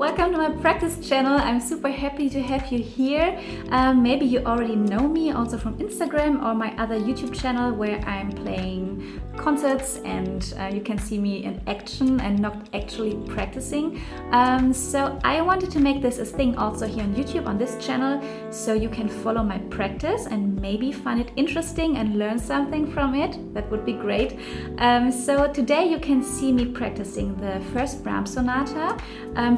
welcome to my practice channel. I'm super happy to have you here. Maybe you already know me also from Instagram or my other YouTube channel where I'm playing concerts and you can see me in action and not actually practicing. So I wanted to make this a thing also here on YouTube on this channel so you can follow my practice and maybe find it interesting and learn something from it. That would be great. So today you can see me practicing the first Brahms Sonata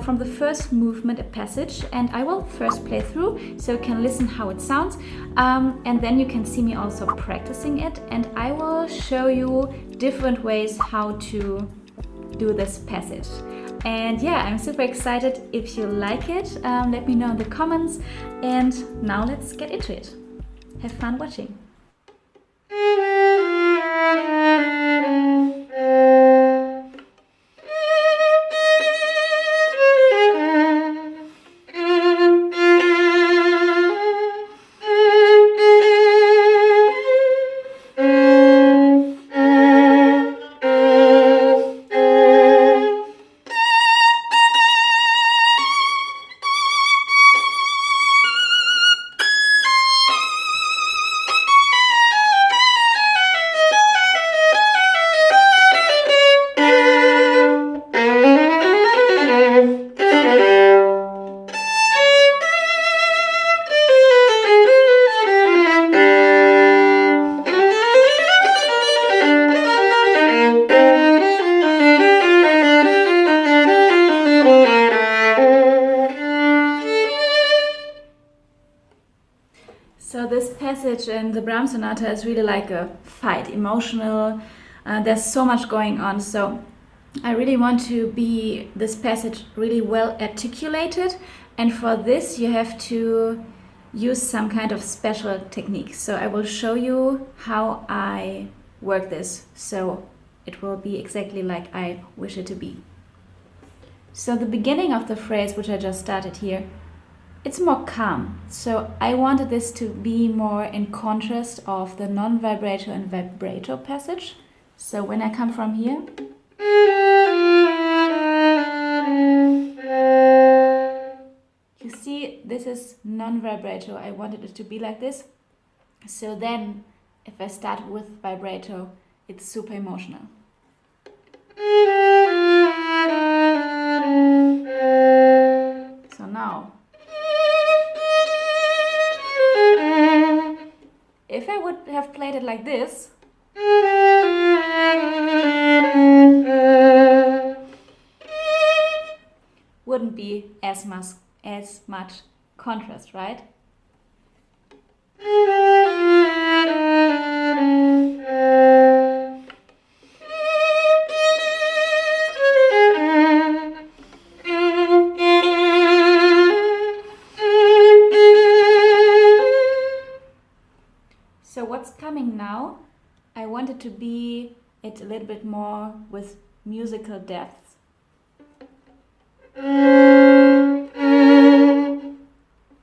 from the first movement, a passage, and I will first play through so you can listen how it sounds, and then you can see me also practicing it, and I will show you different ways how to do this passage. And yeah, I'm super excited. If you like it, let me know in the comments, and now let's get into it. Have fun watching. So this passage in the Brahms Sonata is really like a fight, emotional. There's so much going on. So I really want to be this passage really well articulated. And for this you have to use some kind of special technique. So I will show you how I work this. So it will be exactly like I wish it to be. So the beginning of the phrase, which I just started here, it's more calm, so I wanted this to be more in contrast of the non-vibrato and vibrato passage. So when I come from here, you see this is non-vibrato. I wanted it to be like this. So then if I start with vibrato, it's super emotional. So now, if I would have played it like this, wouldn't be as much contrast, right? So what's coming now, I wanted to be it a little bit more with musical depth.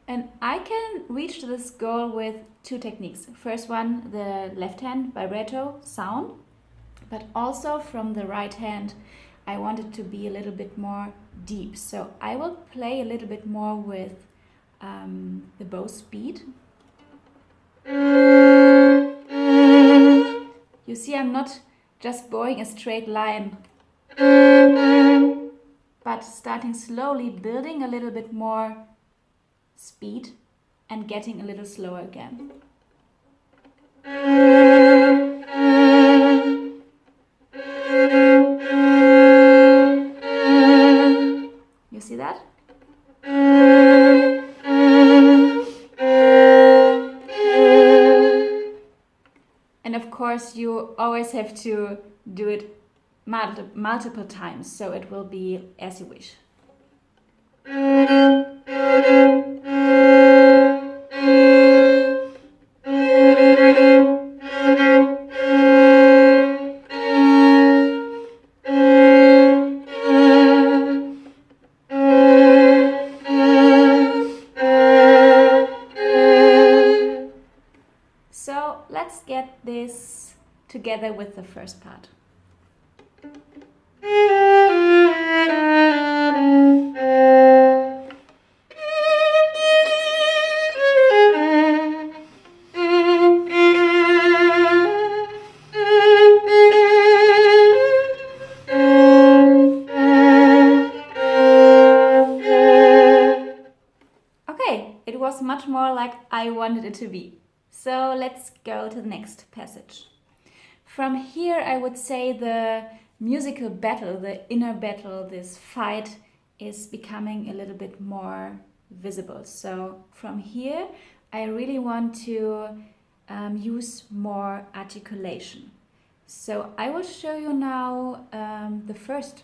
And I can reach this goal with two techniques. First one, the left hand vibrato sound, but also from the right hand, I want it to be a little bit more deep. So I will play a little bit more with the bow speed. You see, I'm not just bowing a straight line, but starting slowly, building a little bit more speed and getting a little slower again. You see that? And of course, you always have to do it multiple times, so it will be as you wish. So let's get this together with the first part. was much more like I wanted it to be. So let's go to the next passage. From here, I would say the musical battle, the inner battle, this fight is becoming a little bit more visible. So from here, I really want to use more articulation. So I will show you now the first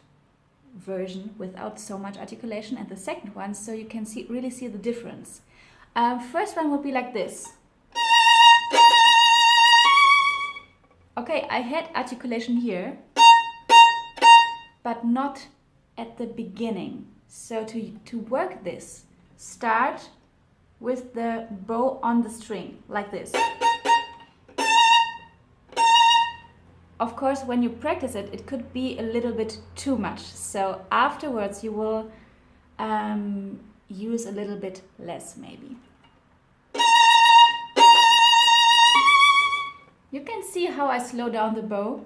version without so much articulation and the second one, so you can really see the difference. First one would be like this. Okay, I had articulation here, but not at the beginning. So to work this, start with the bow on the string, like this. Of course, when you practice it, it could be a little bit too much. So afterwards you will use a little bit less maybe. You can see how I slow down the bow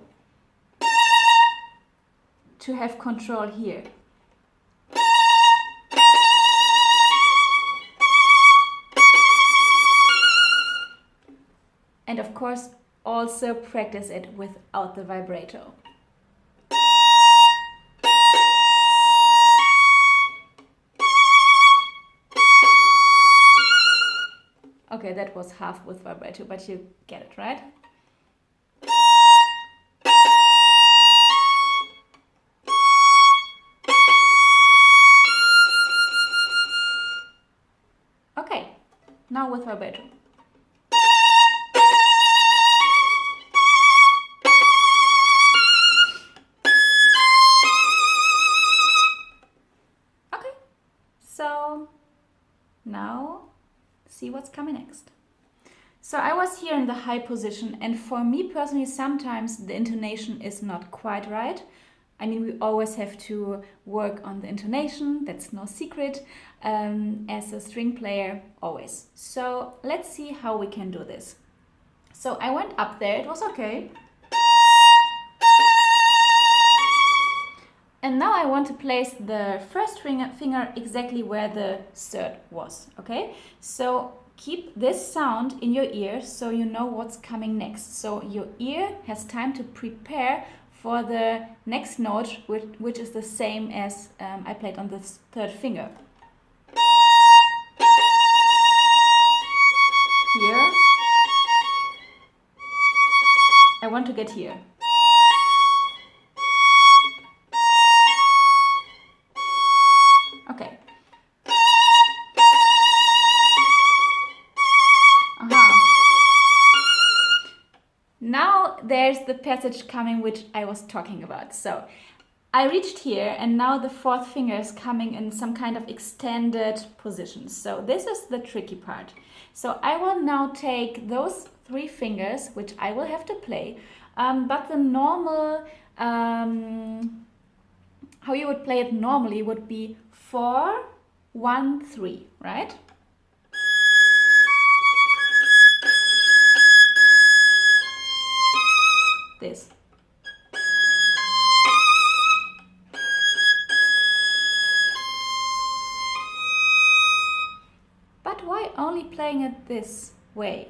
to have control here. And of course, also practice it without the vibrato. Okay, that was half with vibrato, but you get it, right? Okay, now with vibrato. Okay, so now see what's coming next. So I was here in the high position, and for me personally, sometimes the intonation is not quite right. I mean, we always have to work on the intonation, that's no secret, as a string player, always. So let's see how we can do this. So I went up there, it was okay. And now I want to place the first finger exactly where the third was, okay? So keep this sound in your ear so you know what's coming next. So your ear has time to prepare for the next note, which is the same as I played on the third finger. Here. I want to get here. Okay. Now there's the passage coming which I was talking about. So I reached here and now the fourth finger is coming in some kind of extended position. So this is the tricky part. So I will now take those three fingers, which I will have to play, but the normal, how you would play it normally would be 4, 1, 3, right? This. But why only playing it this way?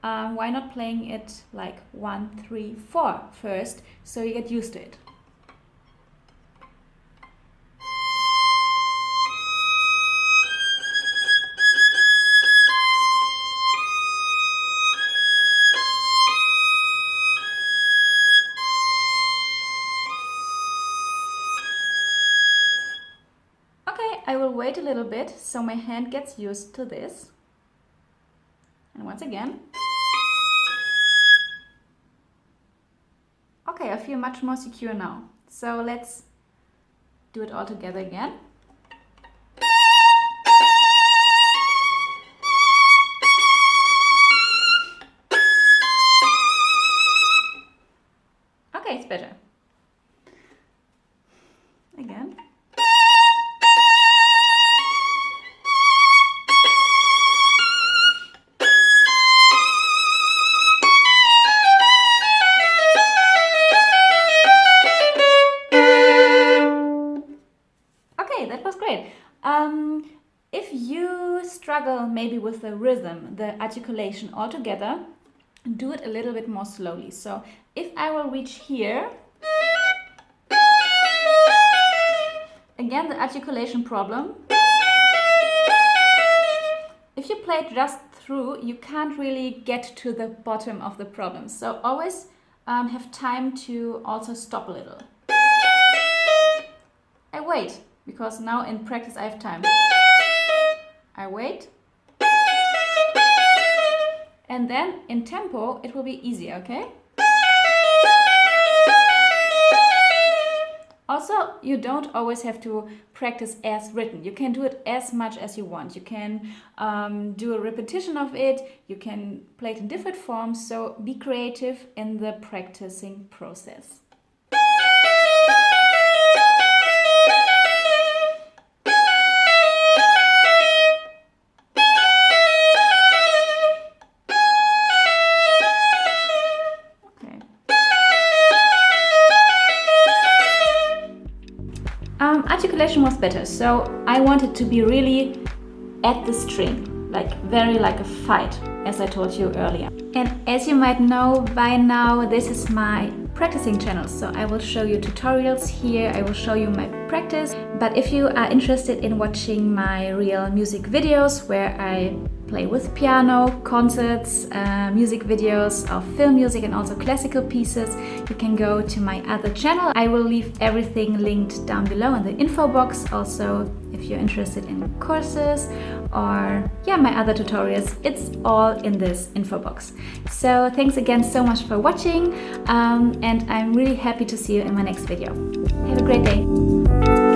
Why not playing it like 1, 3, 4 first, so you get used to it? I will wait a little bit so my hand gets used to this. And once again. Okay, I feel much more secure now. So let's do it all together again. Okay, it's better. Again. That was great. If you struggle maybe with the rhythm, the articulation altogether, do it a little bit more slowly. So if I will reach here, again the articulation problem. If you play it just through, you can't really get to the bottom of the problem. So always have time to also stop a little. I wait, because now in practice I have time. I wait. And then in tempo it will be easier, okay? Also, you don't always have to practice as written. You can do it as much as you want. You can do a repetition of it. You can play it in different forms. So be creative in the practicing process. Articulation was better, so I wanted to be really at the string, like very like a fight, as I told you earlier. And as you might know by now, this is my practicing channel, so I will show you tutorials here, I will show you my practice. But if you are interested in watching my real music videos where I play with piano, concerts, music videos of film music and also classical pieces, you can go to my other channel. I will leave everything linked down below in the info box. Also, if you're interested in courses or my other tutorials, it's all in this info box. So thanks again so much for watching, and I'm really happy to see you in my next video. Have a great day.